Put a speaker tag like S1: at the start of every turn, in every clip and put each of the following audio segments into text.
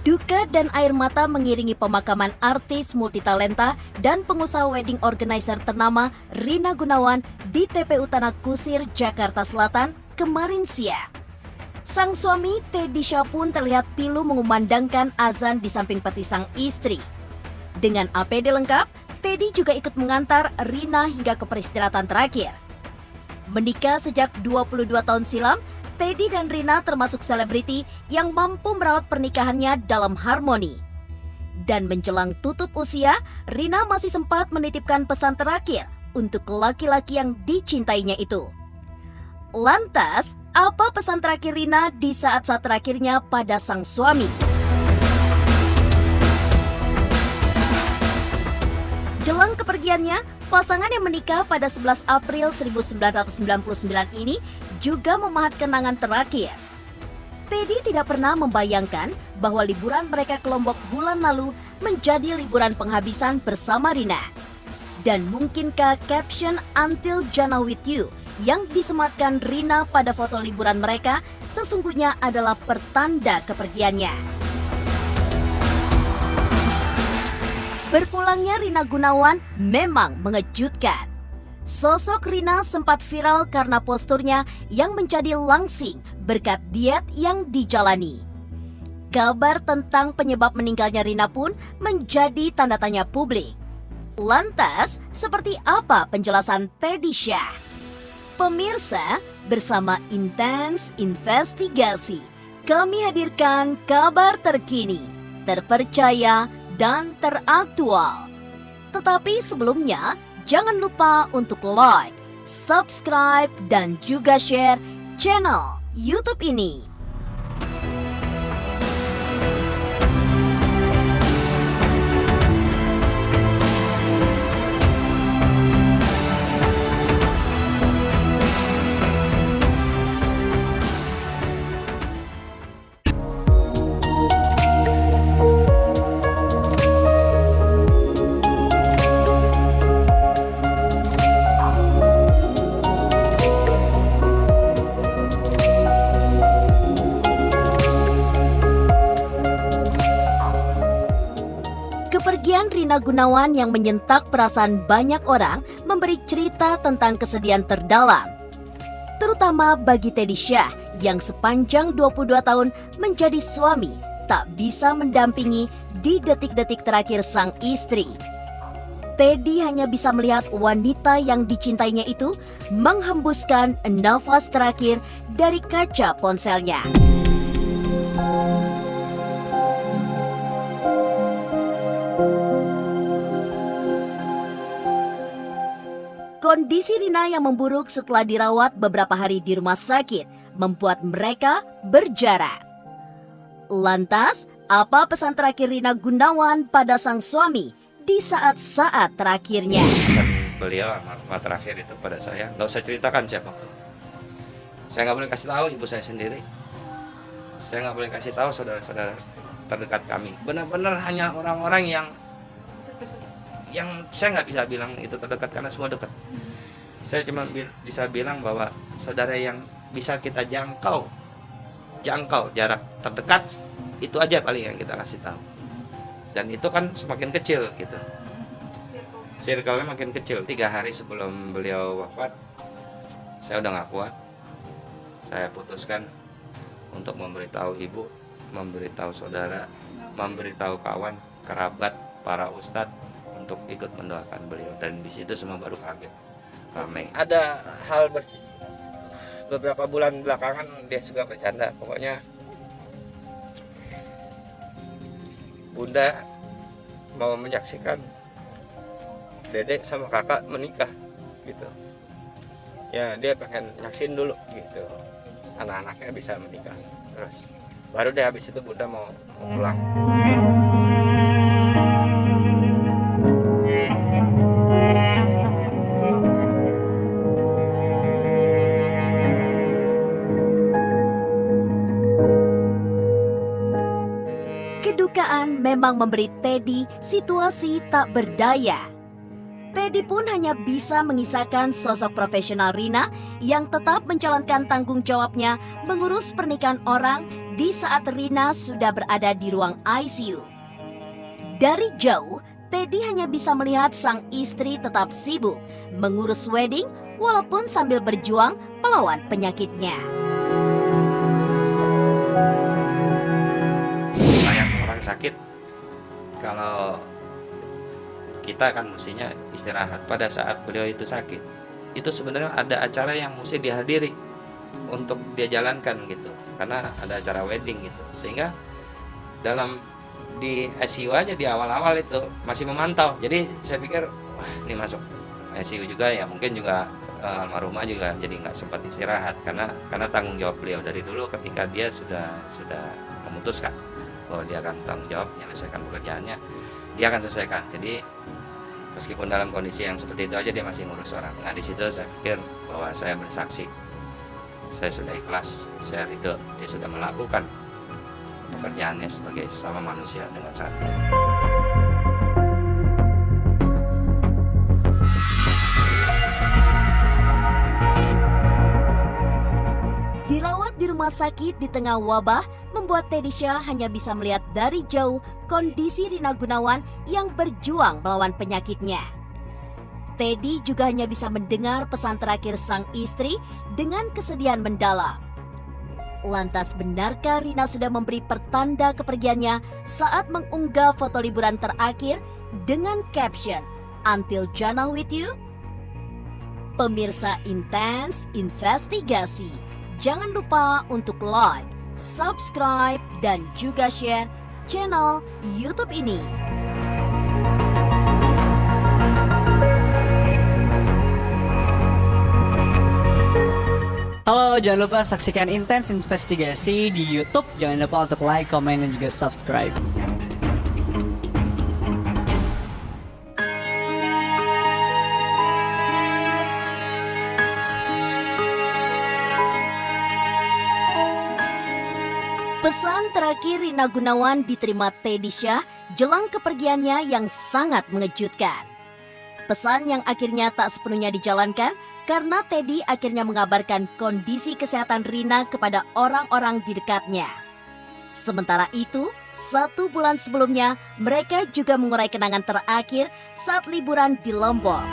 S1: Duka dan air mata mengiringi pemakaman artis multitalenta dan pengusaha wedding organizer ternama Rina Gunawan di TPU Tanah Kusir, Jakarta Selatan kemarin siang. Sang suami Teddy Syah pun terlihat pilu mengumandangkan azan di samping peti sang istri. Dengan APD lengkap, Teddy juga ikut mengantar Rina hingga ke peristirahatan terakhir. Menikah sejak 22 tahun silam, Teddy dan Rina termasuk selebriti yang mampu merawat pernikahannya dalam harmoni. Dan menjelang tutup usia, Rina masih sempat menitipkan pesan terakhir untuk laki-laki yang dicintainya itu. Lantas, apa pesan terakhir Rina di saat-saat terakhirnya pada sang suami? Jelang kepergiannya, pasangan yang menikah pada 11 April 1999 ini juga memahat kenangan terakhir. Teddy tidak pernah membayangkan bahwa liburan mereka ke Lombok bulan lalu menjadi liburan penghabisan bersama Rina. Dan mungkinkah caption "Until Jannah with You" yang disematkan Rina pada foto liburan mereka sesungguhnya adalah pertanda kepergiannya. Berpulangnya Rina Gunawan memang mengejutkan. Sosok Rina sempat viral karena posturnya yang menjadi langsing berkat diet yang dijalani. Kabar tentang penyebab meninggalnya Rina pun menjadi tanda tanya publik. Lantas, seperti apa penjelasan Teddy Syah? Pemirsa, bersama Intens Investigasi, kami hadirkan kabar terkini, terpercaya, dan teraktual. Tetapi sebelumnya, jangan lupa untuk like, subscribe, dan juga share channel YouTube ini. Kepergian Rina Gunawan yang menyentak perasaan banyak orang memberi cerita tentang kesedihan terdalam. Terutama bagi Teddy Syah yang sepanjang 22 tahun menjadi suami tak bisa mendampingi di detik-detik terakhir sang istri. Teddy hanya bisa melihat wanita yang dicintainya itu menghembuskan nafas terakhir dari kaca ponselnya. Kondisi Rina yang memburuk setelah dirawat beberapa hari di rumah sakit membuat mereka berjarak. Lantas, apa pesan terakhir Rina Gunawan pada sang suami di saat-saat terakhirnya?
S2: Pesan beliau sama terakhir itu pada saya, nggak usah ceritakan siapa. Saya nggak boleh kasih tahu ibu saya sendiri. Saya nggak boleh kasih tahu saudara-saudara terdekat kami. Benar-benar hanya orang-orang yang saya nggak bisa bilang itu terdekat karena semua dekat. Saya cuma bisa bilang bahwa saudara yang bisa kita jangkau jarak terdekat itu aja paling yang kita kasih tahu. Dan itu kan semakin kecil gitu. Circle-nya makin kecil. 3 hari sebelum beliau wafat, saya udah nggak kuat. Saya putuskan untuk memberitahu ibu, memberitahu saudara, memberitahu kawan, kerabat, para ustadz untuk ikut mendoakan beliau, dan di situ semua baru kaget, ramai.
S3: Ada hal beberapa bulan belakangan dia suka bercanda, pokoknya bunda mau menyaksikan dedek sama kakak menikah gitu. Ya dia pengen nyaksin dulu gitu, anak-anaknya bisa menikah, terus baru deh habis itu bunda mau pulang.
S1: Kedukaan memang memberi Teddy situasi tak berdaya. Teddy pun hanya bisa mengisahkan sosok profesional Rina yang tetap menjalankan tanggung jawabnya mengurus pernikahan orang di saat Rina sudah berada di ruang ICU. Dari jauh, Teddy hanya bisa melihat sang istri tetap sibuk mengurus wedding walaupun sambil berjuang melawan penyakitnya.
S2: Banyak orang sakit, kalau kita kan mestinya istirahat. Pada saat beliau itu sakit, itu sebenarnya ada acara yang mesti dihadiri untuk dia jalankan gitu, karena ada acara wedding gitu. Sehingga di ICU aja di awal-awal itu masih memantau. Jadi saya pikir, wah ini masuk ICU juga ya, mungkin juga almarhumah juga jadi nggak sempat istirahat karena tanggung jawab beliau dari dulu ketika dia sudah memutuskan bahwa dia akan tanggung jawab menyelesaikan pekerjaannya, dia akan selesaikan. Jadi meskipun dalam kondisi yang seperti itu aja dia masih ngurus orang. Nah di situ saya pikir bahwa saya bersaksi, saya sudah ikhlas, saya ridho, dia sudah melakukan pekerjaannya sebagai sesama manusia dengan sangat baik.
S1: Dirawat di rumah sakit di tengah wabah membuat Teddy Syah hanya bisa melihat dari jauh kondisi Rina Gunawan yang berjuang melawan penyakitnya. Teddy juga hanya bisa mendengar pesan terakhir sang istri dengan kesedihan mendalam. Lantas benarkah Rina sudah memberi pertanda kepergiannya saat mengunggah foto liburan terakhir dengan caption "Until Jannah with you"? Pemirsa Intens Investigasi, jangan lupa untuk like, subscribe, dan juga share channel YouTube ini.
S4: Halo, jangan lupa saksikan Intens Investigasi di YouTube. Jangan lupa untuk like, komen, dan juga subscribe.
S1: Pesan terakhir Rina Gunawan diterima Teddy Syah jelang kepergiannya yang sangat mengejutkan. Pesan yang akhirnya tak sepenuhnya dijalankan karena Teddy akhirnya mengabarkan kondisi kesehatan Rina kepada orang-orang di dekatnya. Sementara itu, 1 bulan sebelumnya mereka juga mengurai kenangan terakhir saat liburan di Lombok.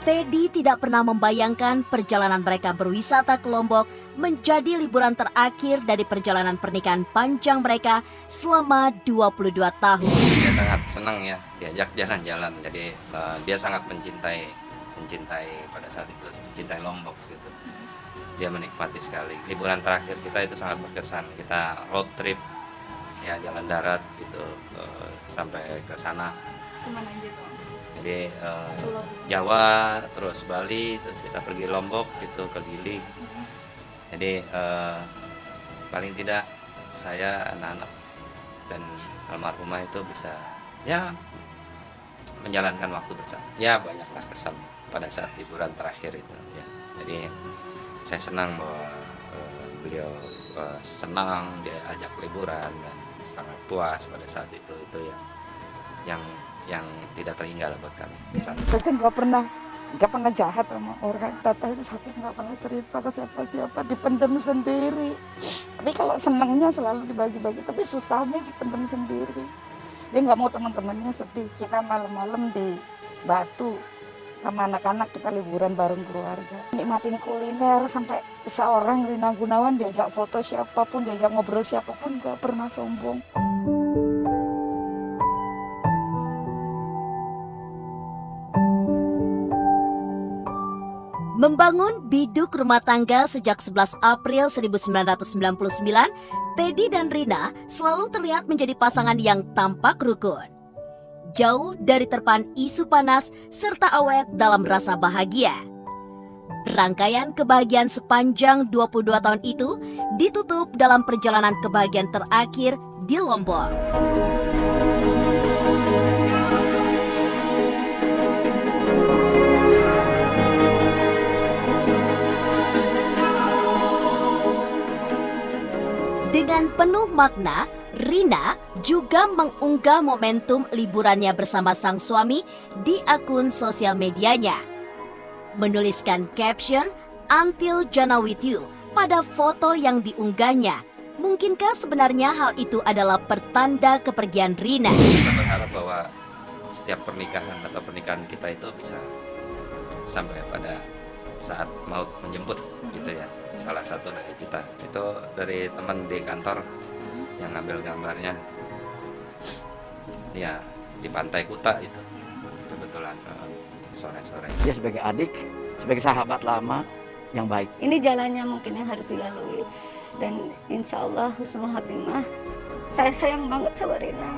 S1: Teddy tidak pernah membayangkan perjalanan mereka berwisata ke Lombok menjadi liburan terakhir dari perjalanan pernikahan panjang mereka selama 22 tahun.
S2: Dia sangat senang ya diajak jalan-jalan. Jadi dia sangat mencintai pada saat itu, mencintai Lombok gitu. Dia menikmati sekali. Liburan terakhir kita itu sangat berkesan. Kita road trip ya, jalan darat gitu sampai ke sana.
S5: Kemana aja tuh?
S2: Jadi Jawa, terus Bali, terus kita pergi Lombok gitu ke Gili. Jadi paling tidak saya, anak-anak dan almarhumah itu bisa ya menjalankan waktu bersama. Ya banyaklah kesan pada saat liburan terakhir itu. Ya. Jadi saya senang bahwa beliau senang dia ajak liburan dan sangat puas pada saat itu ya yang tidak terhinggal buat kami di sana.
S5: Saya nggak pernah jahat sama orang. Tata itu sakit nggak pernah cerita ke siapa-siapa, dipendam sendiri. Tapi kalau senangnya selalu dibagi-bagi, tapi susahnya dipendam sendiri. Dia nggak mau teman-temannya sedih. Kita malam-malam di Batu sama anak-anak kita liburan bareng keluarga. Nikmatin kuliner sampai seorang Rina Gunawan diajak foto siapapun, diajak ngobrol siapapun, nggak pernah sombong.
S1: Membangun biduk rumah tangga sejak 11 April 1999, Teddy dan Rina selalu terlihat menjadi pasangan yang tampak rukun. Jauh dari terpaan isu panas serta awet dalam rasa bahagia. Rangkaian kebahagiaan sepanjang 22 tahun itu ditutup dalam perjalanan kebahagiaan terakhir di Lombok. Dengan penuh makna, Rina juga mengunggah momentum liburannya bersama sang suami di akun sosial medianya. Menuliskan caption, "Until Jannah with you" pada foto yang diunggahnya. Mungkinkah sebenarnya hal itu adalah pertanda kepergian Rina?
S2: Kita berharap bahwa setiap pernikahan atau pernikahan kita itu bisa sampai pada saat maut menjemput gitu ya. Salah satu dari kita itu dari teman di kantor yang ngambil gambarnya ya di Pantai Kuta itu kebetulan sore-sore.
S6: Dia sebagai adik, sebagai sahabat lama yang baik.
S7: Ini jalannya mungkin yang harus dilalui, dan insya Allah husnul khotimah. Saya sayang banget sama Rina.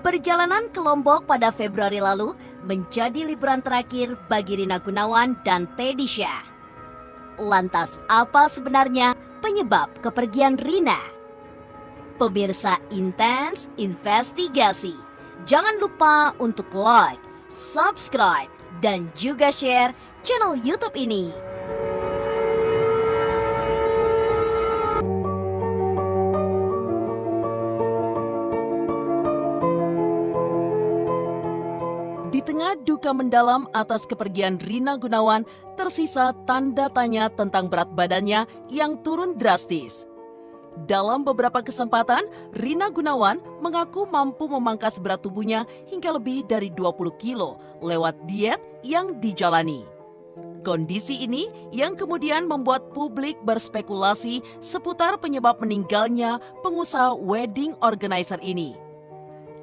S1: Perjalanan ke Lombok pada Februari lalu menjadi liburan terakhir bagi Rina Gunawan dan Teddy Syah. Lantas apa sebenarnya penyebab kepergian Rina? Pemirsa Intens Investigasi, jangan lupa untuk like, subscribe, dan juga share channel YouTube ini. Di tengah duka mendalam atas kepergian Rina Gunawan, tersisa tanda tanya tentang berat badannya yang turun drastis. Dalam beberapa kesempatan, Rina Gunawan mengaku mampu memangkas berat tubuhnya hingga lebih dari 20 kilo lewat diet yang dijalani. Kondisi ini yang kemudian membuat publik berspekulasi seputar penyebab meninggalnya pengusaha wedding organizer ini.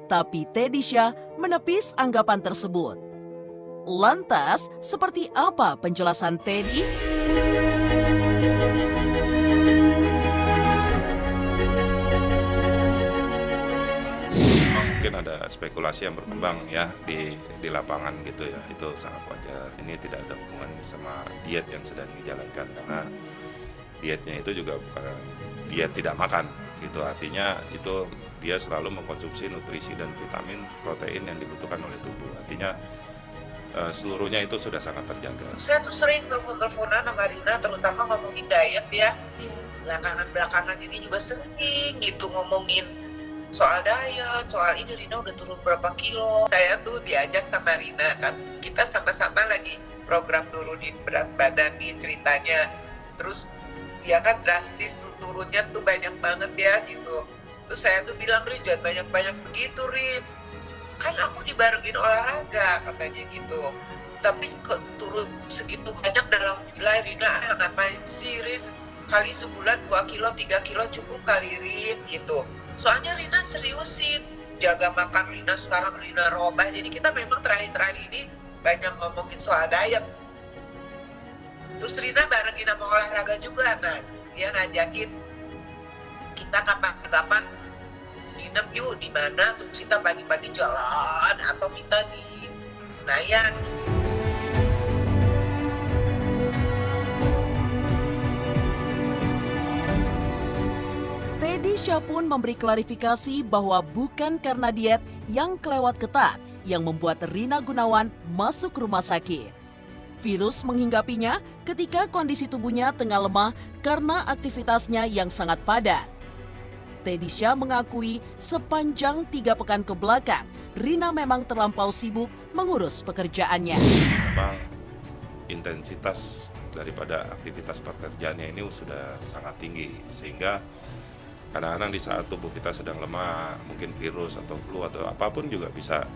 S1: Tapi Teddy Syah menepis anggapan tersebut. Lantas, seperti apa penjelasan Teddy?
S8: Mungkin ada spekulasi yang berkembang ya di lapangan gitu ya, itu sangat wajar. Ini tidak ada hubungannya sama diet yang sedang dijalankan, karena dietnya itu juga bukan diet tidak makan gitu, artinya itu dia selalu mengkonsumsi nutrisi dan vitamin, protein yang dibutuhkan oleh tubuh, artinya seluruhnya itu sudah sangat terjaga.
S9: Saya tuh sering telepon-teleponan sama Rina, terutama ngomongin diet ya. Belakangan ini juga sering gitu ngomongin soal diet, soal ini Rina udah turun berapa kilo. Saya tuh diajak sama Rina kan, kita sama-sama lagi program turunin berat badan nih ceritanya. Terus ya kan drastis tuh turunnya tuh banyak banget ya gitu. Terus saya tuh bilang, Rin jangan banyak-banyak begitu Rin, kan aku dibarengin olahraga katanya gitu. Tapi turun segitu banyak dalam nilai Rina, ngapain sih Rin, kali sebulan 2 kilo 3 kilo cukup kali Rin gitu. Soalnya Rina seriusin jaga makan Rina, sekarang Rina robah. Jadi kita memang terakhir-terakhir ini banyak ngomongin soal diet. Terus Rina barengin sama olahraga juga, nah dia ngajakin kita kapan-kapan nginep yuk di mana, terus kita pagi-pagi jalan atau kita di Senayan.
S1: Teddy Syah pun memberi klarifikasi bahwa bukan karena diet yang kelewat ketat yang membuat Rina Gunawan masuk rumah sakit. Virus menghinggapinya ketika kondisi tubuhnya tengah lemah karena aktivitasnya yang sangat padat. Teddy Syah mengakui sepanjang 3 pekan ke belakang, Rina memang terlampau sibuk mengurus pekerjaannya.
S8: Memang intensitas daripada aktivitas pekerjaannya ini sudah sangat tinggi, sehingga kadang-kadang di saat tubuh kita sedang lemah, mungkin virus atau flu atau apapun juga bisa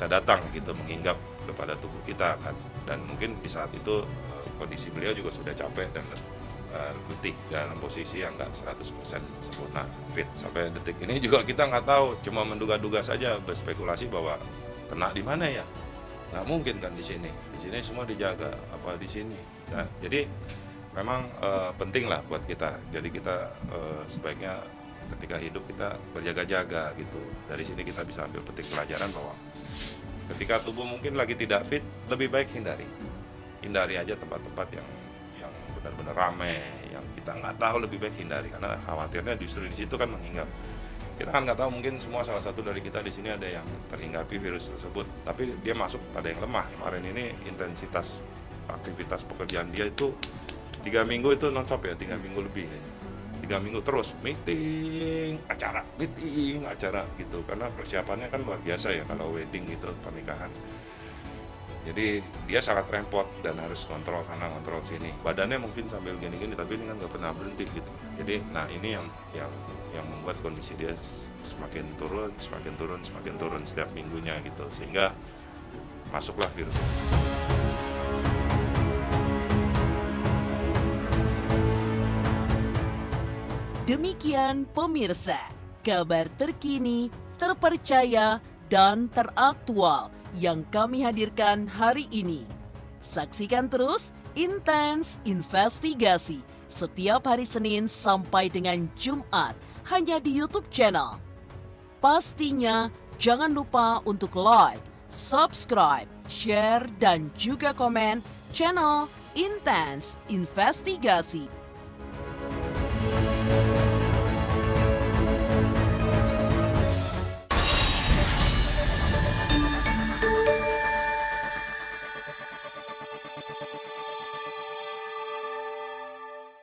S8: datang gitu, menghinggap kepada tubuh kita kan. Dan mungkin di saat itu kondisi beliau juga sudah capek dan letih dalam posisi yang nggak 100% sempurna fit. Sampai detik ini juga kita nggak tahu, cuma menduga-duga saja, berspekulasi bahwa kena di mana ya. Nggak mungkin kan di sini semua dijaga, apa di sini. Nah, jadi memang penting lah buat kita. Jadi kita sebaiknya ketika hidup kita berjaga-jaga gitu. Dari sini kita bisa ambil petik pelajaran bahwa ketika tubuh mungkin lagi tidak fit, lebih baik hindari aja tempat-tempat yang benar-benar ramai, yang kita nggak tahu, lebih baik hindari, karena khawatirnya justru di situ kan menghinggap. Kita kan nggak tahu, mungkin semua salah satu dari kita di sini ada yang terhinggapi virus tersebut, tapi dia masuk pada yang lemah. Kemarin ini intensitas aktivitas pekerjaan dia itu 3 minggu itu non-stop ya, 3 minggu lebih ya. 3 minggu terus meeting acara gitu, karena persiapannya kan luar biasa ya kalau wedding gitu, pernikahan. Jadi dia sangat repot dan harus kontrol sana kontrol sini, badannya mungkin sambil gini-gini tapi ini kan nggak pernah berhenti gitu. Jadi nah ini yang membuat kondisi dia semakin turun setiap minggunya gitu, sehingga masuklah virus ini.
S10: Demikian pemirsa, kabar terkini, terpercaya, dan teraktual yang kami hadirkan hari ini. Saksikan terus Intens Investigasi setiap hari Senin sampai dengan Jumat hanya di YouTube channel. Pastinya jangan lupa untuk like, subscribe, share, dan juga komen channel Intens Investigasi.